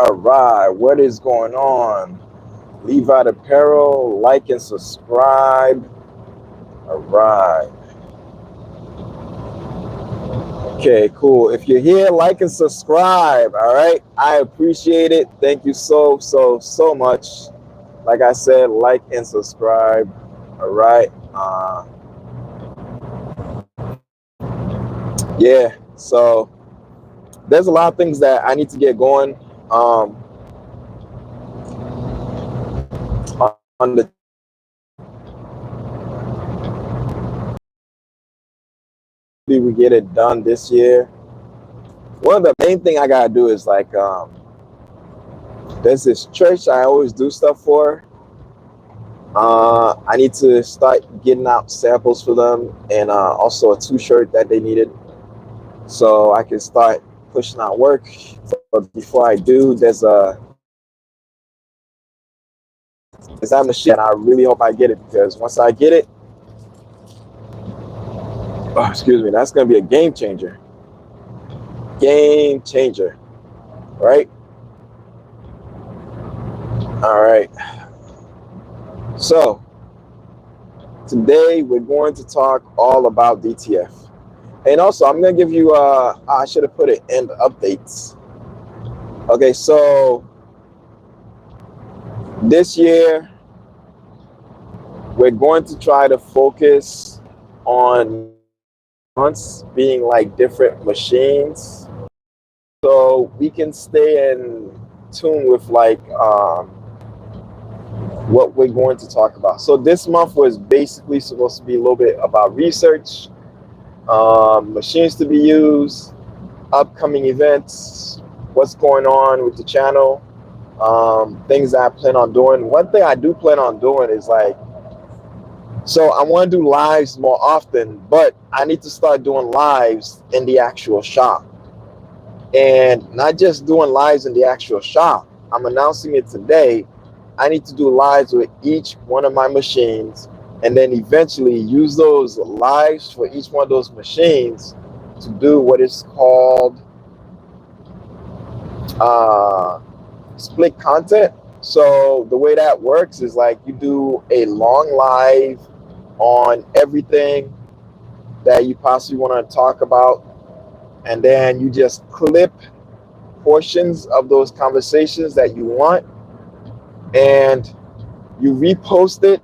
All right, what is going on? Levi Apparel, like and subscribe. All right. Okay, cool. If you're here, like and subscribe. All right. I appreciate it. Thank you so much. Like I said, like and subscribe. All right. Yeah. So there's a lot of things that I need to get going. On the we get it done this year. One of the main thing I gotta do is like there's this church I always do stuff for. I need to start getting out samples for them and also a t-shirt that they needed so I can start pushing out work. But before I do, there's that machine and I really hope I get it because once I get it, oh, excuse me, that's going to be a game changer. Game changer, right? All right. So today we're going to talk all about DTF. And also, I'm going to give you, I should have put it in the updates. Okay, so this year, we're going to try to focus on months being like different machines. So we can stay in tune with like what we're going to talk about. So this month was basically supposed to be a little bit about research, machines to be used, upcoming events, what's going on with the channel, things that I plan on doing. One thing I do plan on doing is like, so I want to do lives more often, but I need to start doing lives in the actual shop. And not just doing lives in the actual shop. I'm announcing it today. I need to do lives with each one of my machines and then eventually use those lives for each one of those machines to do what is called split content. So the way that works is like you do a long live on everything that you possibly want to talk about, and then you just clip portions of those conversations that you want and you repost it.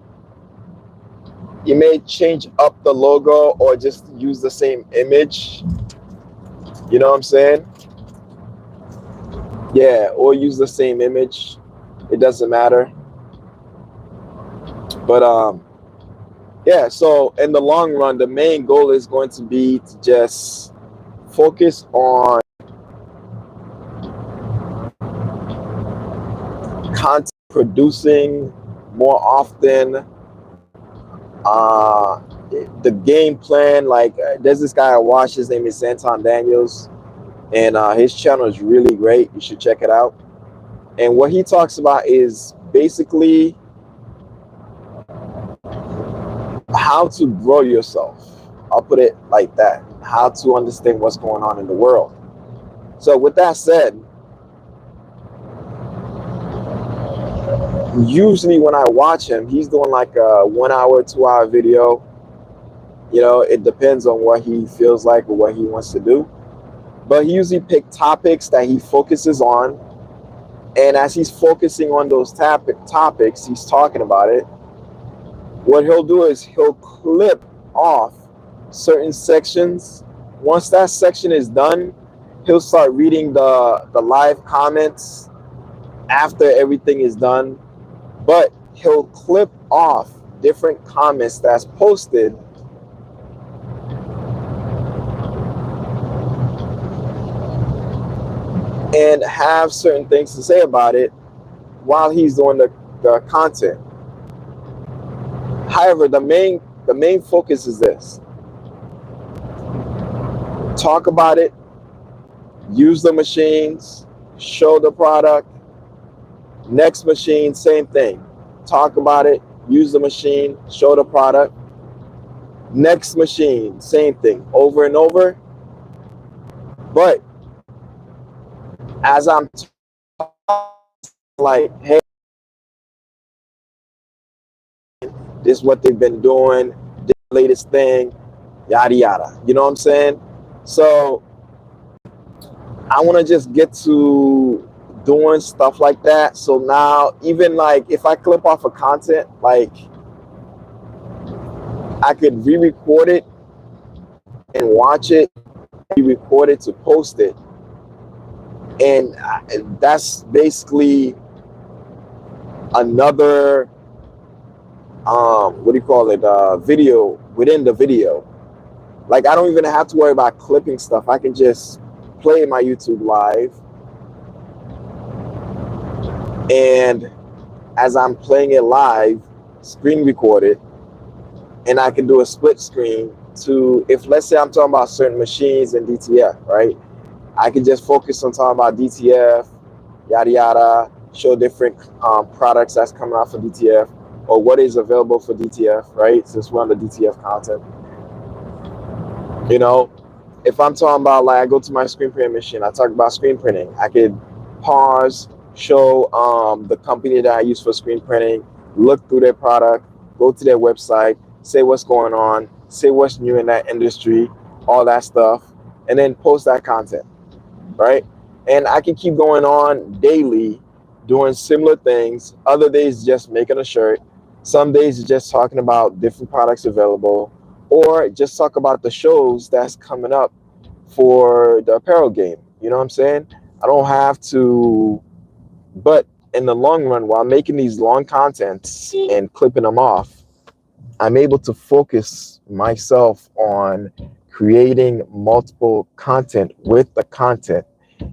You may change up the logo or just use the same image, you know what I'm saying? Yeah, or use the same image, it doesn't matter. But yeah, so in the long run, the main goal is going to be to just focus on content producing more often. uh the game plan, like there's this guy I watch, his name is Anton Daniels, and his channel is really great, you should check it out. And what he talks about is basically how to grow yourself. I'll put it like that, how to understand what's going on in the world. So with that said, usually when I watch him, he's doing like a 1 hour, 2 hour video. You know, it depends on what he feels like or what he wants to do. But he usually picks topics that he focuses on. And as he's focusing on those topics, he's talking about it. What he'll do is he'll clip off certain sections. Once that section is done, he'll start reading the live comments after everything is done. But he'll clip off different comments that's posted and have certain things to say about it while he's doing the content. However, the main focus is this: talk about it, use the machines, show the product. Next machine, same thing. Talk about it, use the machine, show the product. Next machine, same thing, over and over. But as I'm like, hey, this is what they've been doing, this latest thing, yada yada. You know what I'm saying? So I want to just get to doing stuff like that. So now, even like if I clip off of content, like I could re-record it and watch it, re-record it to post it, and that's basically another what do you call it? Video within the video. Like I don't even have to worry about clipping stuff. I can just play my YouTube live, and as I'm playing it live, screen record it, and I can do a split screen to, if let's say I'm talking about certain machines in DTF, right? I can just focus on talking about DTF, yada yada, show different products that's coming out for DTF or what is available for DTF, right? Since we're on the DTF content. You know, if I'm talking about like I go to my screen printing machine, I talk about screen printing. I could pause, show the company that I use for screen printing, look through their product, go to their website, say what's going on, say what's new in that industry, all that stuff, and then post that content, right? And I can keep going on daily doing similar things. Other days just making a shirt. Some days just talking about different products available, or just talk about the shows that's coming up for the apparel game. You know what I'm saying? I don't have to, but in the long run, while making these long contents and clipping them off, I'm able to focus myself on creating multiple content with the content.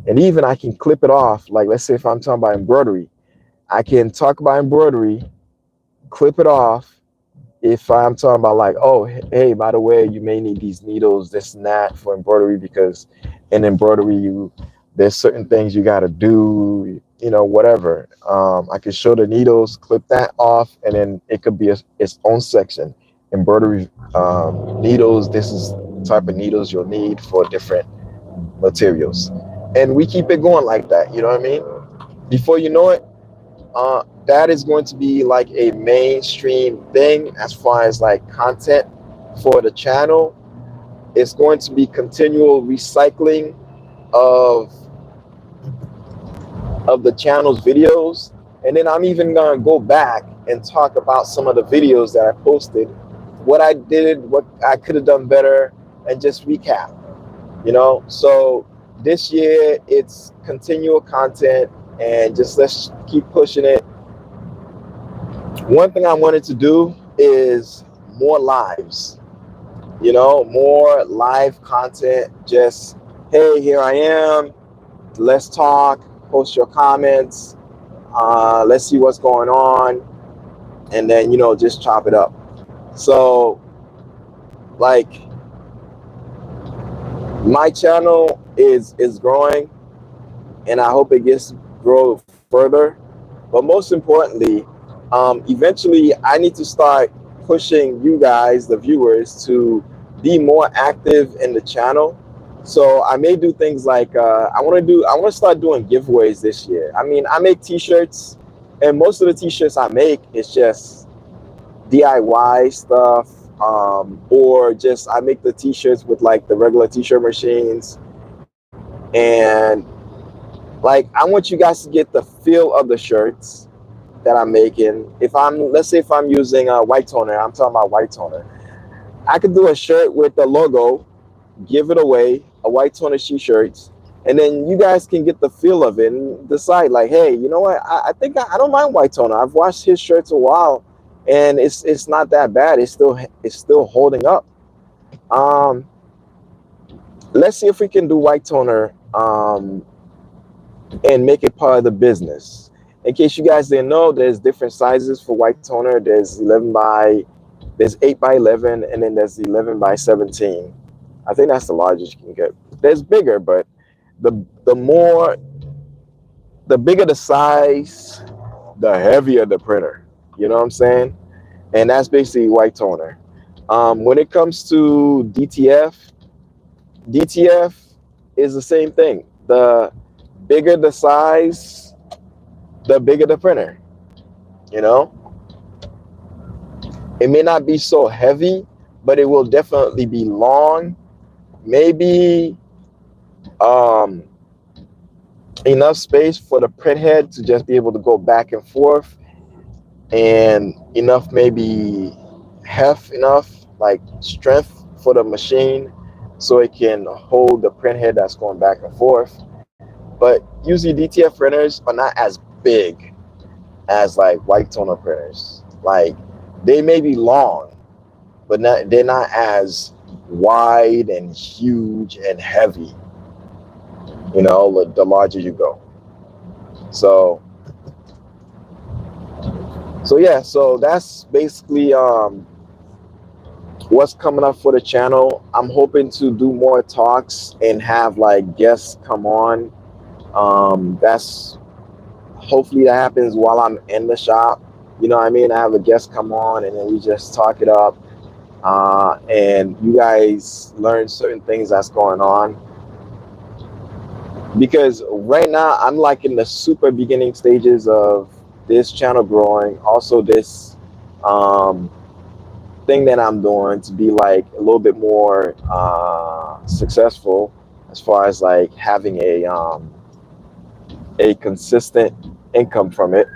And even I can clip it off. Like, let's say if I'm talking about embroidery, I can talk about embroidery, clip it off. If I'm talking about like, oh, hey, by the way, you may need these needles, this and that for embroidery, because in embroidery, there's certain things you got to do, you know, whatever. I can show the needles, clip that off, and then it could be its own section. Embroidery needles, this is the type of needles you'll need for different materials. And we keep it going like that, you know what I mean? Before you know it, that is going to be like a mainstream thing as far as like content for the channel. It's going to be continual recycling of the channel's videos, and then I'm even gonna go back and talk about some of the videos that I posted, what I did, what I could have done better, and just recap. You know, so this year it's continual content, and just let's keep pushing it. One thing I wanted to do is more lives, you know, more live content. Just, hey, here I am, let's talk, post your comments, let's see what's going on, and then, you know, just chop it up. So like my channel is growing, and I hope it gets grow further. But most importantly, eventually I need to start pushing you guys, the viewers, to be more active in the channel. So I may do things like I want to start doing giveaways this year. I mean, I make t-shirts, and most of the t-shirts I make is just DIY stuff, or just I make the t-shirts with like the regular t-shirt machines, and like I want you guys to get the feel of the shirts that I'm making. If I'm, let's say if I'm using a white toner, I'm talking about white toner, I could do a shirt with the logo, give it away, a white toner t-shirts, and then you guys can get the feel of it and decide like, hey, you know what, I think I don't mind white toner. I've watched his shirts a while, and it's not that bad. It's still holding up. Um, let's see if we can do white toner and make it part of the business. In case you guys didn't know, there's different sizes for white toner. There's 8 by 11, and then there's 11 by 17. I think that's the largest you can get. There's bigger, but the bigger the size, the heavier the printer. You know what I'm saying? And that's basically white toner. When it comes to DTF is the same thing. The bigger the size, the bigger the printer. You know, it may not be so heavy, but it will definitely be long. Maybe um, enough space for the print head to just be able to go back and forth, and enough, maybe heft enough, like strength for the machine, so it can hold the print head that's going back and forth. But usually DTF printers are not as big as like white toner printers. Like, they may be long, but they're not as wide and huge and heavy. The larger you go. So yeah, so that's basically what's coming up for the channel. I'm hoping to do more talks and have like guests come on. That's Hopefully that happens while I'm in the shop. You know what I mean? I have a guest come on and then we just talk it up. And you guys learn certain things that's going on. Because right now I'm like in the super beginning stages of this channel growing. Also, this um, thing that I'm doing to be like a little bit more successful, as far as like having a consistent income from it.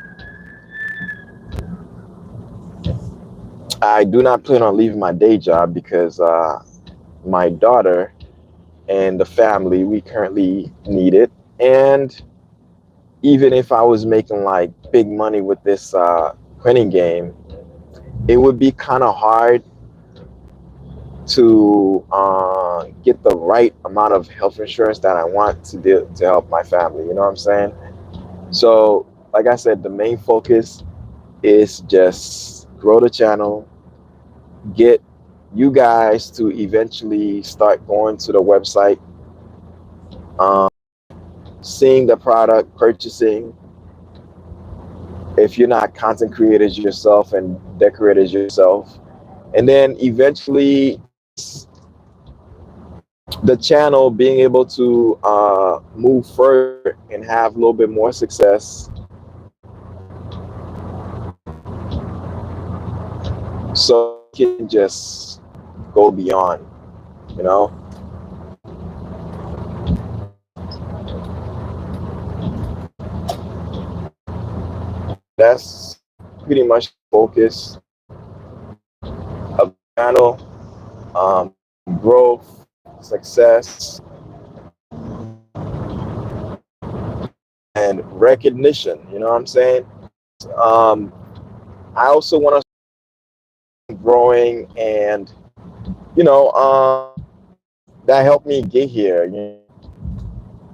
I do not plan on leaving my day job because my daughter and the family, we currently need it. And even if I was making like big money with this printing game, it would be kind of hard to get the right amount of health insurance that I want to help my family. You know what I'm saying? So, like I said, the main focus is just grow the channel, get you guys to eventually start going to the website, um, seeing the product, purchasing. If you're not content creators yourself and decorators yourself, and then eventually the channel being able to move further and have a little bit more success, so you can just go beyond, you know. That's pretty much focus of the channel. Growth, success, and recognition. You know what I'm saying? um, I also want to growing, and you know that helped me get here, you know?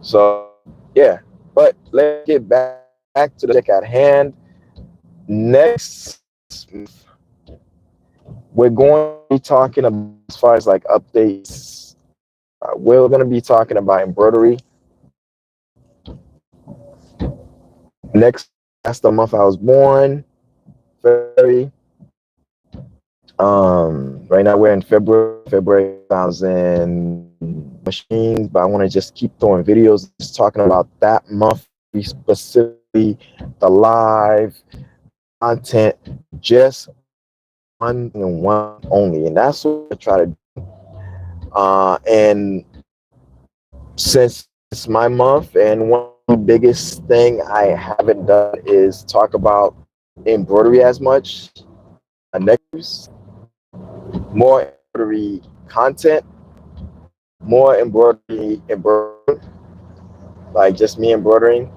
So yeah, but let's get back to the subject at hand. Next, we're going to be talking about, as far as like updates, we're going to be talking about embroidery. Next, that's the month I was born, February. Right now we're in February 2000 machines, but I want to just keep throwing videos, just talking about that month, specifically the live content, just one and one only, and that's what I try to do. And since it's my month, and one of the biggest thing I haven't done is talk about embroidery as much. Next, more embroidery content, more embroidery, like just me embroidering.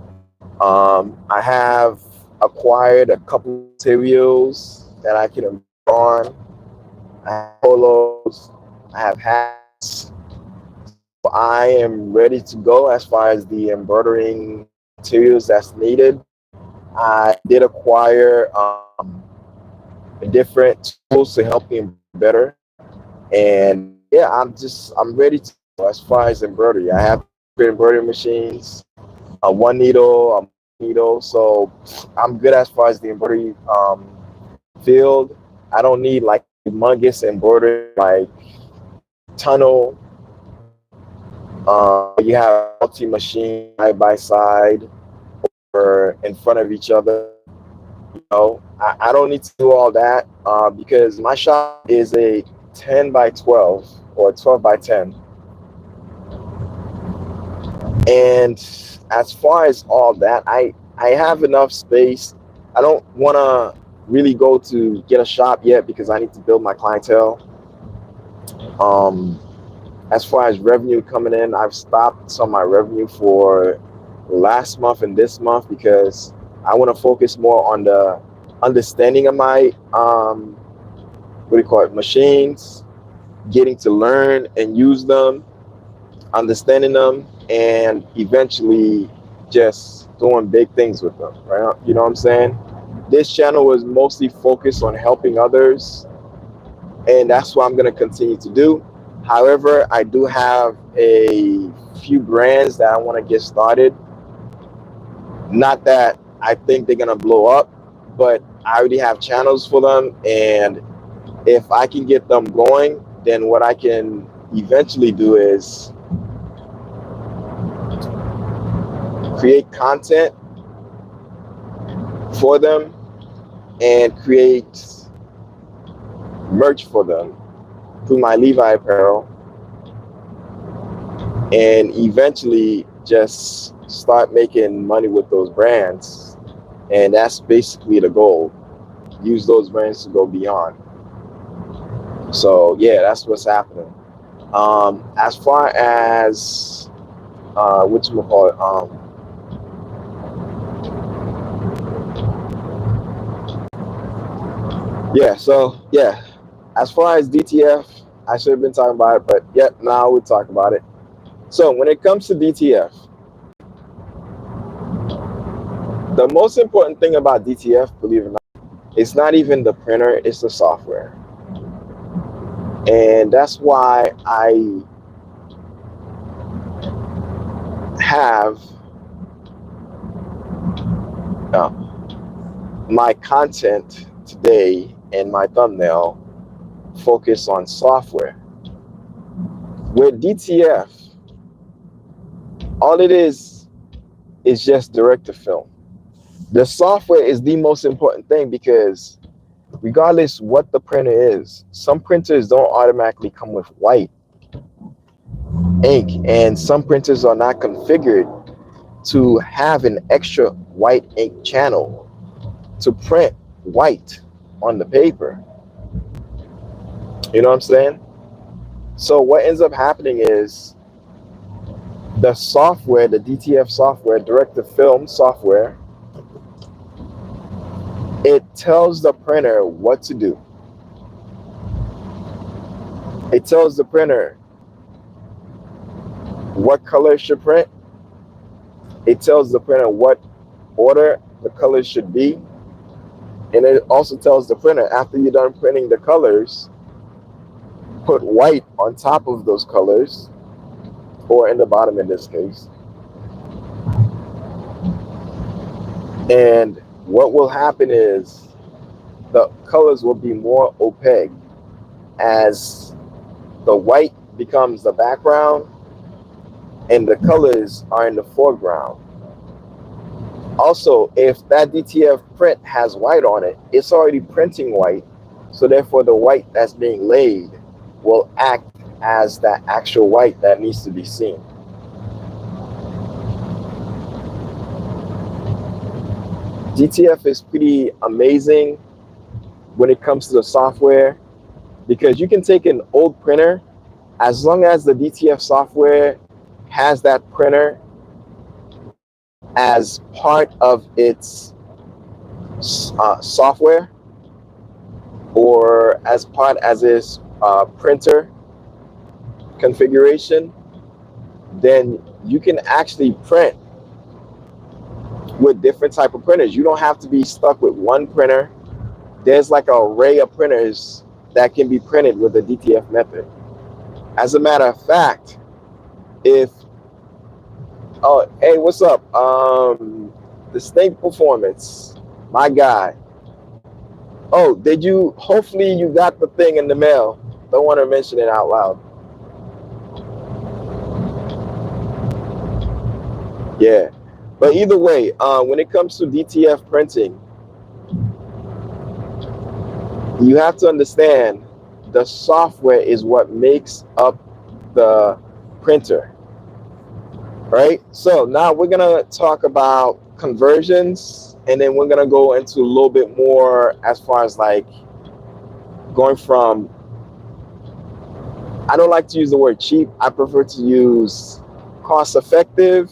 I have acquired a couple materials that I can embroider on. I have polos, I have hats. I am ready to go as far as the embroidering materials that's needed. I did acquire different tools to help me better. And yeah, I'm ready to go as far as embroidery. I have embroidery machines, one needle, needle. So I'm good as far as the embroidery field. I don't need like humongous embroidery, like tunnel. You have multi machine side by side, or in front of each other. I don't need to do all that because my shop is a 10 by 12 or 12 by 10. And as far as all that, I have enough space. I don't want to really go to get a shop yet because I need to build my clientele. Um, as far as revenue coming in, I've stopped some of my revenue for last month and this month because I want to focus more on the understanding of my what do you call it, machines, getting to learn and use them, understanding them, and eventually just doing big things with them, right? You know what I'm saying? This channel was mostly focused on helping others, and that's what I'm going to continue to do. However, I do have a few brands that I want to get started. Not that I think they're going to blow up, but I already have channels for them, and if I can get them going, then what I can eventually do is create content for them and create merch for them through my Levi apparel, and eventually just start making money with those brands. And that's basically the goal. Use those brands to go beyond. So yeah, that's what's happening. As far as what you call it, yeah. So yeah, as far as DTF, I should have been talking about it, but yep, now we'll talk about it. So when it comes to DTF, the most important thing about DTF, believe it or not, it's not even the printer, it's the software. And that's why I have uh, my content today and my thumbnail focus on software. With DTF, all it is just direct to film. The software is the most important thing because regardless what the printer is, some printers don't automatically come with white ink, and some printers are not configured to have an extra white ink channel to print white on the paper. You know what I'm saying? So what ends up happening is the software, the DTF software, direct to film software, it tells the printer what to do. It tells the printer what color it should print. It tells the printer what order the colors should be. And it also tells the printer after you're done printing the colors, put white on top of those colors, or in the bottom in this case. And what will happen is the colors will be more opaque as the white becomes the background and the colors are in the foreground. Also, if that DTF print has white on it, it's already printing white. So therefore the white that's being laid will act as that actual white that needs to be seen. DTF is pretty amazing when it comes to the software because you can take an old printer, as long as the DTF software has that printer as part of its software or as part as its printer configuration, then you can actually print with different type of printers. You don't have to be stuck with one printer. There's like an array of printers that can be printed with the DTF method. As a matter of fact, if oh hey, what's up? Distinct Performance, my guy. Oh, did you? Hopefully you got the thing in the mail. Don't want to mention it out loud. Yeah. But either way, when it comes to DTF printing, you have to understand the software is what makes up the printer, right? So now we're gonna talk about conversions, and then we're gonna go into a little bit more as far as like going from, I don't like to use the word cheap. I prefer to use cost effective.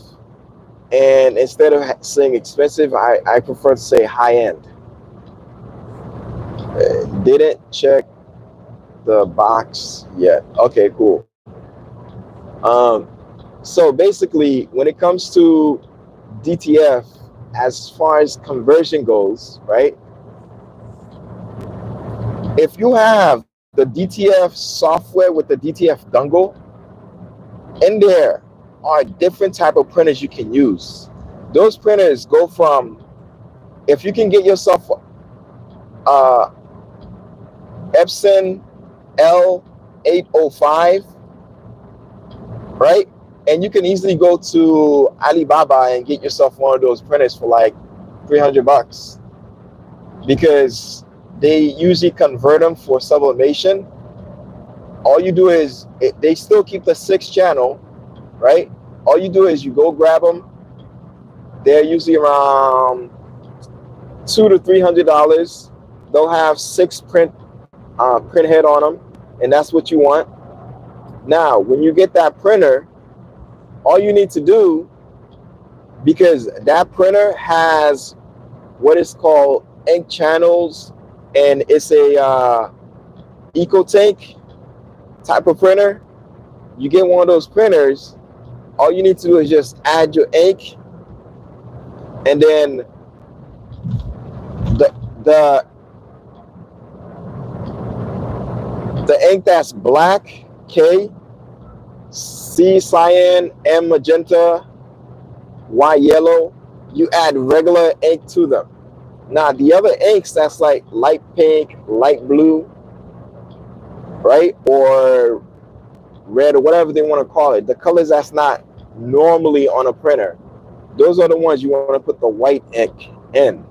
And instead of saying expensive, I prefer to say high end. Didn't check the box yet. Okay, cool. So basically, when it comes to DTF, as far as conversion goes, right? If you have the DTF software with the DTF dongle, in there are different type of printers you can use. Those printers go from, if you can get yourself uh, Epson L805, right? And you can easily go to Alibaba and get yourself one of those printers for like 300 bucks, because they usually convert them for sublimation. All you do is, they still keep the 6 channel, right? All you do is you go grab them. They're usually around $200 to $300. They'll have 6 print head on them, and that's what you want. Now, when you get that printer, all you need to do, because that printer has what is called ink channels, and it's a eco tank type of printer. You get one of those printers, all you need to do is just add your ink, and then the the the ink that's black, K, C cyan, M magenta, Y yellow, you add regular ink to them. Now the other inks that's like light pink, light blue, right, or red, or whatever they want to call it, the colors that's not normally on a printer, those are the ones you want to put the white ink in.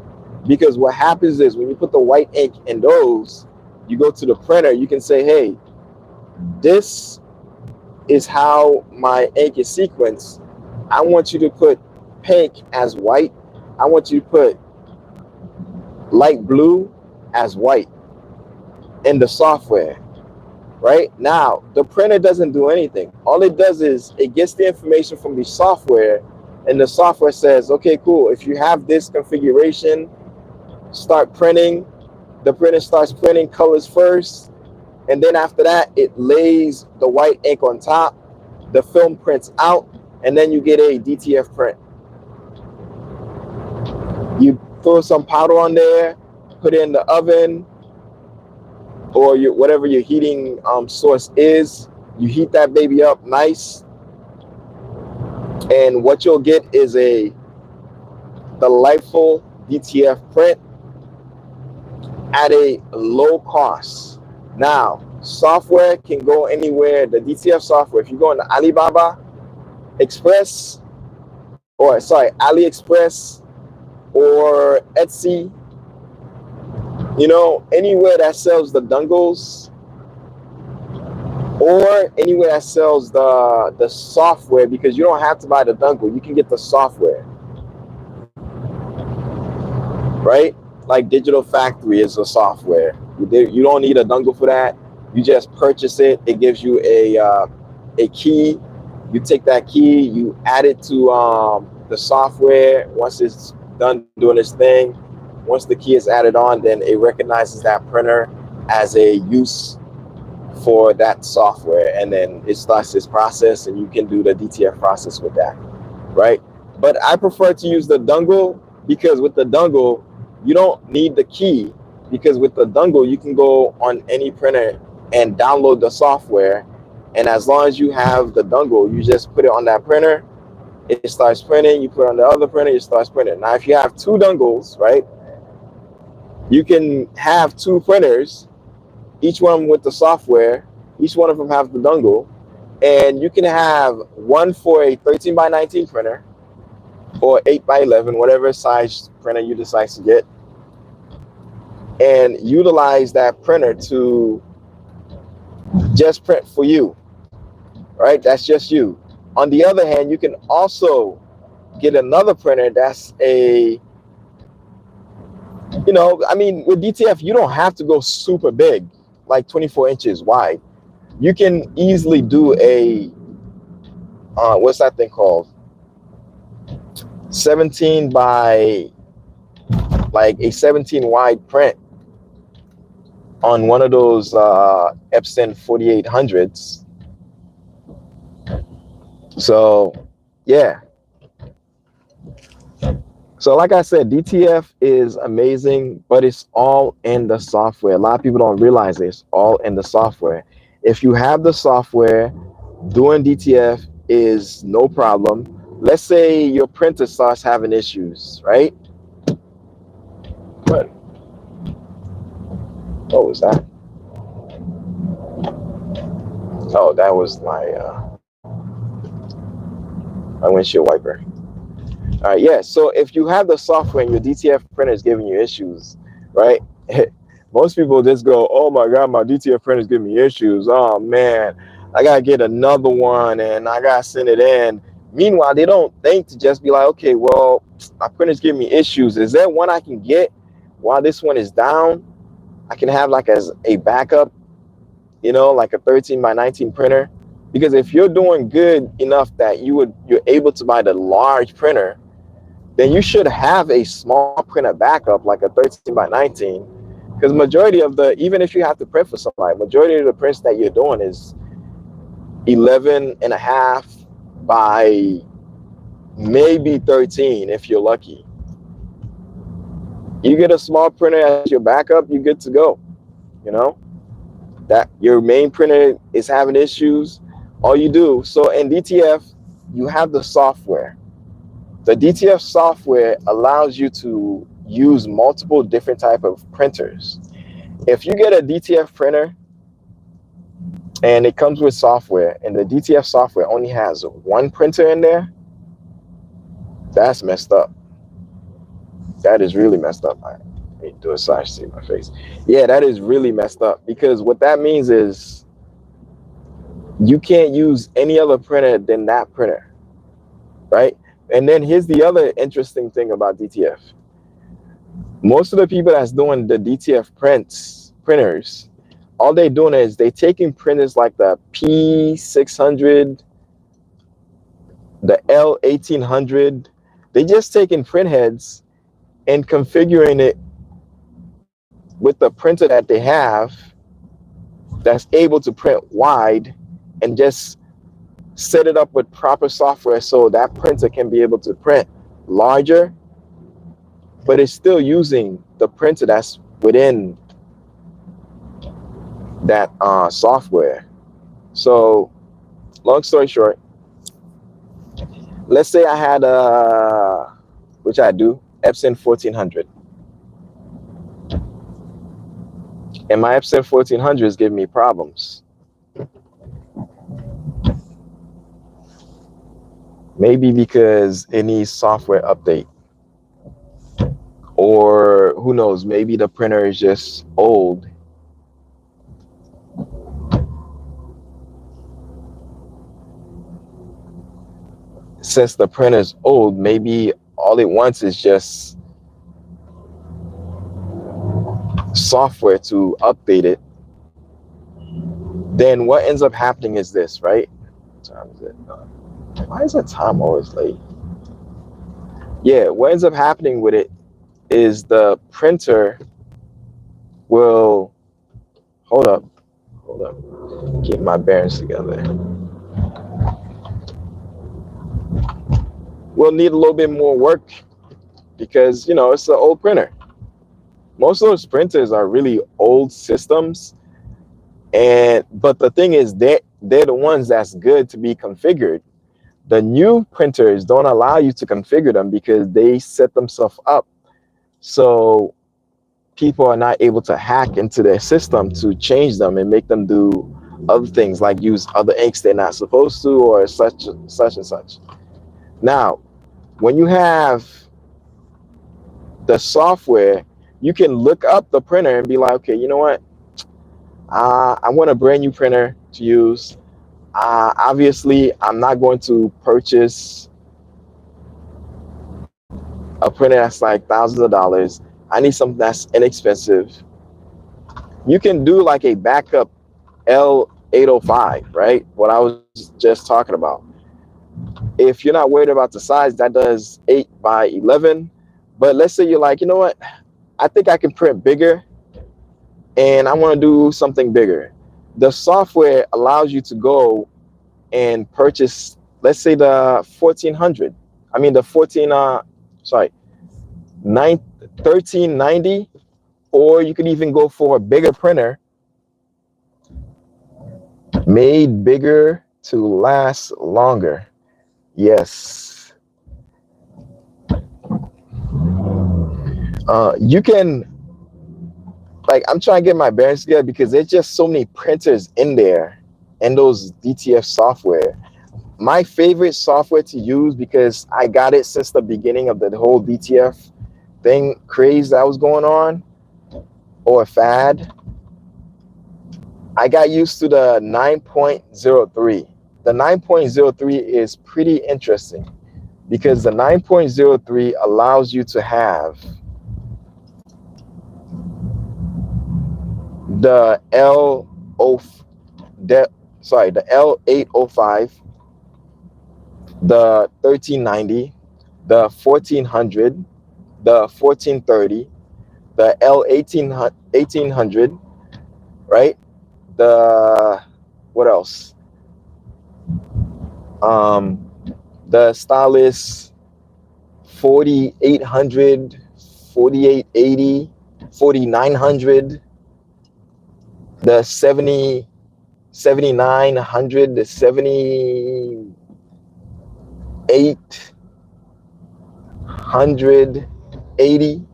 Because what happens is, when you put the white ink in those, you go to the printer, you can say, hey, this is how my ink is sequenced. I want you to put pink as white. I want you to put light blue as white in the software. Right now, the printer doesn't do anything. All it does is it gets the information from the software, and the software says, okay, cool, if you have this configuration, start printing. The printer starts printing colors first, and then after that, it lays the white ink on top. The film prints out, and then you get a DTF print. You throw some powder on there, put it in the oven, or whatever your heating source is. You heat that baby up nice, and what you'll get is a delightful DTF print at a low cost. Now, software can go anywhere. The DTF software, if you go into Alibaba Express, or sorry, AliExpress or Etsy, you know, anywhere that sells the dongles, or anywhere that sells the software, because you don't have to buy the dongle, you can get the software, right? Like Digital Factory is a software. You don't need a dongle for that. You just purchase it. It gives you a key. You take that key, you add it to the software. Once it's done doing its thing, once the key is added on, then it recognizes that printer as a use for that software, and then it starts its process, and you can do the DTF process with that, right? But I prefer to use the dongle, because with the dongle, you don't need the key, because with the dongle, you can go on any printer and download the software, and as long as you have the dongle, you just put it on that printer, it starts printing, you put it on the other printer, it starts printing. Now, if you have 2 dongles, right, you can have 2 printers, each one with the software, each one of them have the dongle, and you can have one for a 13 by 19 printer, or 8x11, whatever size printer you decide to get, and utilize that printer to just print for you, right? That's just you. On the other hand, you can also get another printer that's a, I mean, with DTF, you don't have to go super big, like 24 inches wide. You can easily do a, what's that thing called? 17 by, like a 17 wide print on one of those Epson 4800s. So, yeah. So, like I said, DTF is amazing, but it's all in the software. A lot of people don't realize it's all in the software. If you have the software, doing DTF is no problem. Let's say your printer starts having issues, right? What? What was that? Oh, that was my windshield wiper. All right, yeah. So if you have the software and your DTF printer is giving you issues, right? Most people just go, "Oh my God, my DTF printer is giving me issues. Oh man, I gotta get another one and I gotta send it in." Meanwhile, they don't think to just be like, "Okay, well, my printer's giving me issues. Is there one I can get while this one is down? I can have like as a backup, like a 13 by 19 printer." Because if you're doing good enough that you're able to buy the large printer, then you should have a small printer backup like a 13 by 19. Because majority of even if you have to print for somebody, majority of the prints that you're doing is 11 and a half by maybe 13 if you're lucky. You get a small printer as your backup, you're good to go. That your main printer is having issues, all you do. So in DTF, you have the software. The DTF software allows you to use multiple different type of printers. If you get a DTF printer and it comes with software and the DTF software only has one printer in there, that's messed up. That is really messed up. Let me do a slash see my face. Yeah, that is really messed up, because what that means is you can't use any other printer than that printer, right? And then here's the other interesting thing about DTF. Most of the people that's doing the DTF printers, all they're doing is they taking printers like the P600, the L1800. They just taking print heads and configuring it with the printer that they have that's able to print wide, and just set it up with proper software so that printer can be able to print larger, but it's still using the printer that's within that software. So long story short, let's say I had which I do, Epson 1400, and my Epson 1400 is giving me problems. Maybe because it needs software update, or who knows, maybe the printer is just old. Since the printer is old, maybe all it wants is just software to update it. Then what ends up happening is this, right? What time is it? Why is that time always late? Yeah, what ends up happening with it is the printer will, hold up, get my bearings together. We'll need a little bit more work because, it's an old printer. Most of those printers are really old systems. But the thing is, they're the ones that's good to be configured. The new printers don't allow you to configure them because they set themselves up so people are not able to hack into their system to change them and make them do other things, like use other inks they're not supposed to, or such and such. Now, When you have the software, you can look up the printer and be like, okay, you know what? I want a brand new printer to use. Obviously, I'm not going to purchase a printer that's like thousands of dollars. I need something that's inexpensive. You can do like a backup L805, right? What I was just talking about. If you're not worried about the size, that does 8 by 11. But let's say you're like, you know what? I think I can print bigger and I want to do something bigger. The software allows you to go and purchase, let's say the 1400. I mean the 14 sorry, 9 1390, or you could even go for a bigger printer made bigger to last longer. Yes. You can, like, I'm trying to get my bearings together because there's just so many printers in there and those DTF software. My favorite software to use, because I got it since the beginning of the whole DTF thing craze that was going on, or fad. I got used to the 9.03. The 9.03 is pretty interesting because the 9.03 allows you to have the the L805, the 1390, the 1400, the 1430, the L1800, right? The what else? The Stylus 4800, 4880, 4900, the 7900, the 7880.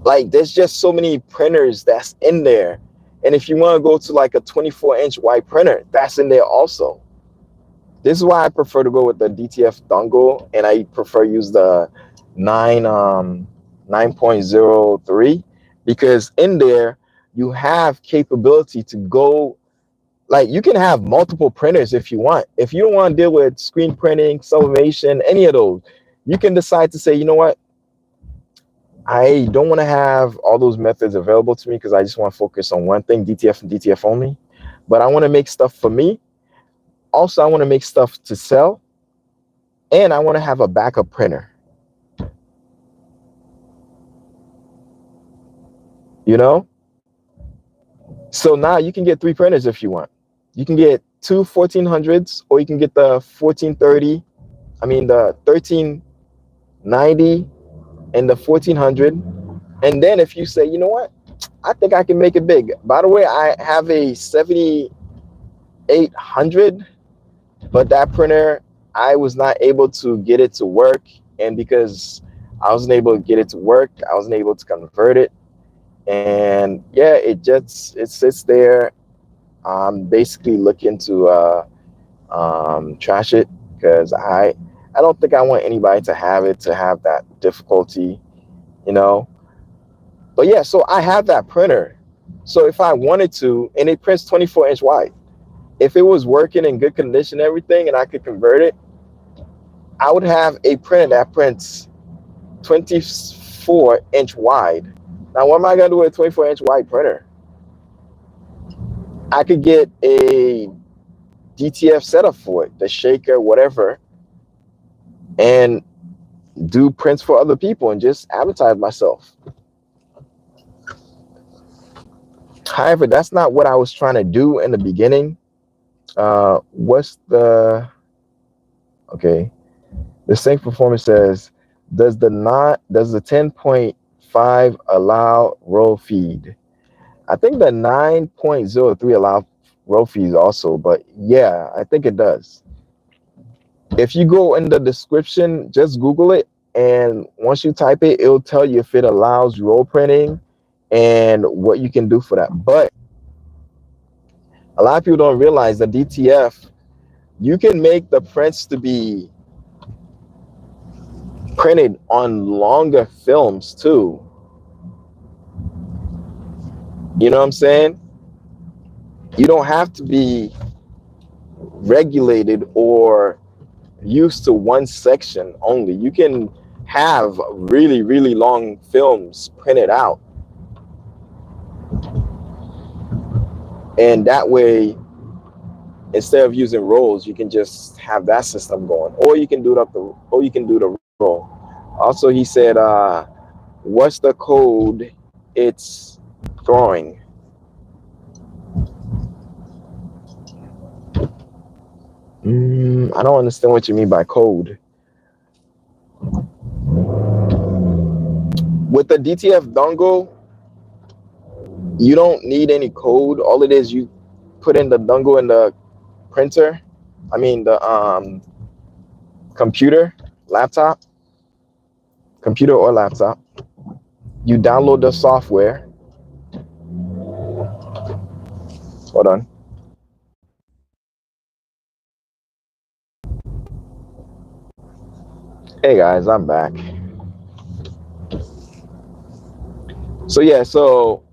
Like, there's just so many printers that's in there. And if you want to go to like a 24-inch wide printer, that's in there also. This is why I prefer to go with the DTF dongle, and I prefer use the 9.03, because in there you have capability to go, like, you can have multiple printers if you want. If you don't want to deal with screen printing, sublimation, any of those, you can decide to say, you know what, I don't want to have all those methods available to me because I just want to focus on one thing, DTF and DTF only. But I want to make stuff for me. Also, I want to make stuff to sell. And I want to have a backup printer. You know? So now you can get 3 printers if you want. You can get 2 1400s, or you can get the 1430, the 1390 and the 1400. And then if you say, you know what, I think I can make it big. By the way, I have a 7800, but that printer, I was not able to get it to work. And because I wasn't able to get it to work, I wasn't able to convert it. And yeah, it sits there. I'm basically looking to trash it, because I don't think I want anybody to have that difficulty, you know. But yeah, so I have that printer. So if I wanted to, and it prints 24-inch wide, if it was working in good condition, everything, and I could convert it, I would have a printer that prints 24-inch wide. Now, what am I going to do with a 24-inch wide printer? I could get a DTF setup for it, the shaker, whatever, and do prints for other people and just advertise myself. However, that's not what I was trying to do in the beginning. What's the... Okay. The sync performance says, does the 10.5 allow row feed? I think the 9.03 allow row feeds also, but yeah, I think it does. If you go in the description, just Google it, and once you type it, it'll tell you if it allows row printing and what you can do for that. But a lot of people don't realize that DTF, you can make the prints to be printed on longer films too. You know what I'm saying? You don't have to be regulated or used to one section only. You can have really, really long films printed out. And that way, instead of using rolls, you can just have that system going. Or you can do it up the or you can do the roll. Also he said, what's the code it's throwing? I don't understand what you mean by code. With the DTF dongle, you don't need any code. All it is, you put in the dongle in the printer. I mean the computer, laptop, computer or laptop. You download the software. Hold on. Hey guys, I'm back. So yeah, so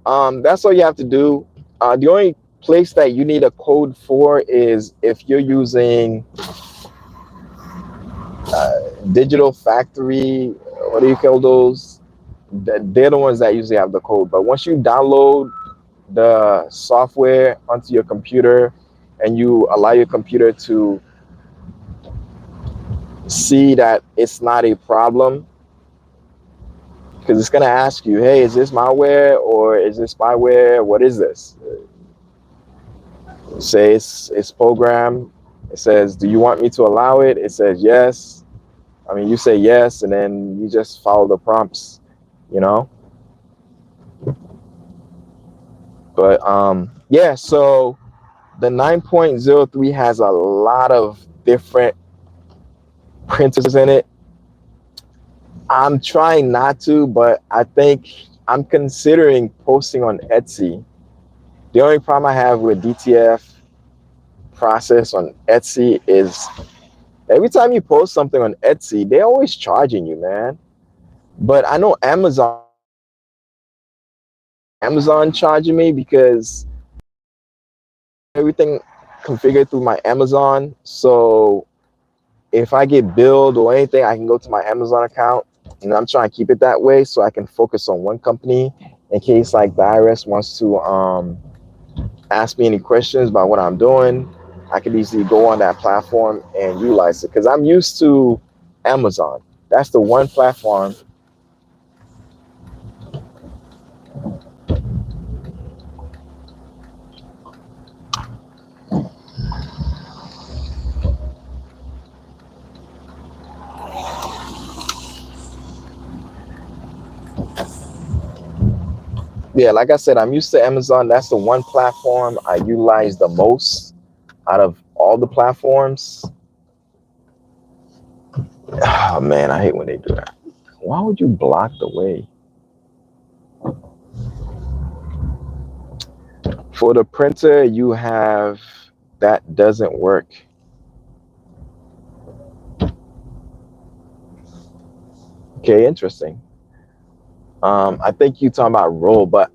that's all you have to do. The only place that you need a code for is if you're using Digital Factory. What do you call those? They're the ones that usually have the code. But once you download the software onto your computer and you allow your computer to see that it's not a problem, because it's going to ask you, hey, is this malware or is this spyware? What is this? Say it's program. It says, do you want me to allow it? It says yes. I mean, you say yes, and then you just follow the prompts, you know. But yeah, so the 9.03 has a lot of different printers in it. I'm trying not to, but I think I'm considering posting on Etsy. The only problem I have with DTF process on Etsy is every time you post something on Etsy, they're always charging you, man. But I know Amazon charging me because everything configured through my Amazon. So if I get billed or anything, I can go to my Amazon account, and I'm trying to keep it that way so I can focus on one company in case like the IRS wants to ask me any questions about what I'm doing. I could easily go on that platform and utilize it because I'm used to Amazon. That's the one platform. Yeah, like I said, I'm used to Amazon. That's the one platform I utilize the most out of all the platforms. Oh man, I hate when they do that. Why would you block the way? For the printer, you have that doesn't work. Okay, interesting. I think you talking about roll, but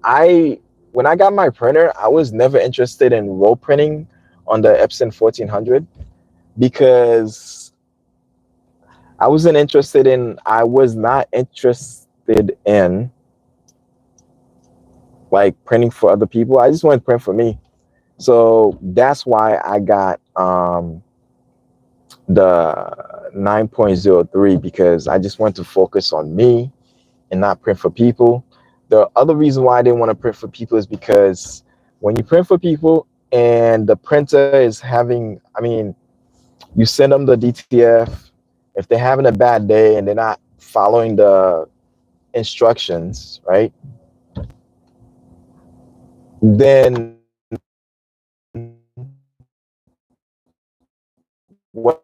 when I got my printer, I was never interested in roll printing on the Epson 1400 because I was not interested in like printing for other people. I just wanted to print for me. So that's why I got the 9.03 because I just want to focus on me and not print for people. The other reason why I didn't want to print for people is because when you print for people and the printer is having, I mean, you send them the DTF. If they're having a bad day and they're not following the instructions, right? Then what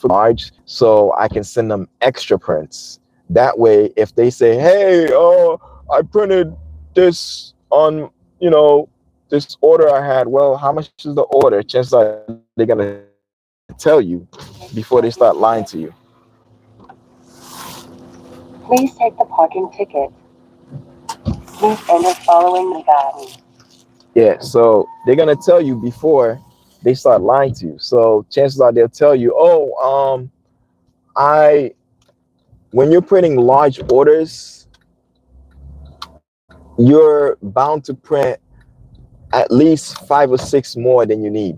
large so I can send them extra prints. That way, if they say, "Hey, oh, I printed this on, you know, this order I had." Well, how much is the order? Chances are they're gonna tell you before they start lying to you. Please take the parking ticket. Please enter following guidance. Yeah, so they're gonna tell you before they start lying to you. So chances are they'll tell you, oh, I when you're printing large orders, you're bound to print at least 5 or 6 more than you need.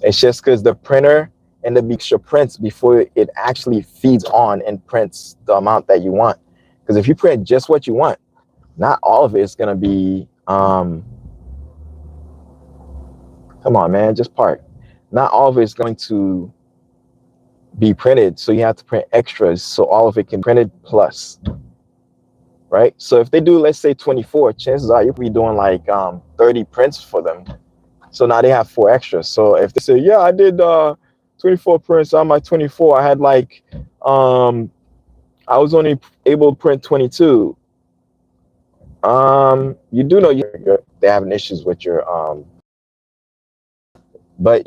It's just because the printer and the extra prints before it actually feeds on and prints the amount that you want. Because if you print just what you want, not all of it is gonna be come on man, just park. Not all of it is going to be printed. So you have to print extras so all of it can be printed plus. Right? So if they do, let's say 24, chances are you'll be doing like 30 prints for them. So now they have 4 extras. So if they say, yeah, I did 24 prints on my 24, I had like I was only able to print 22. You do know they're having issues with your but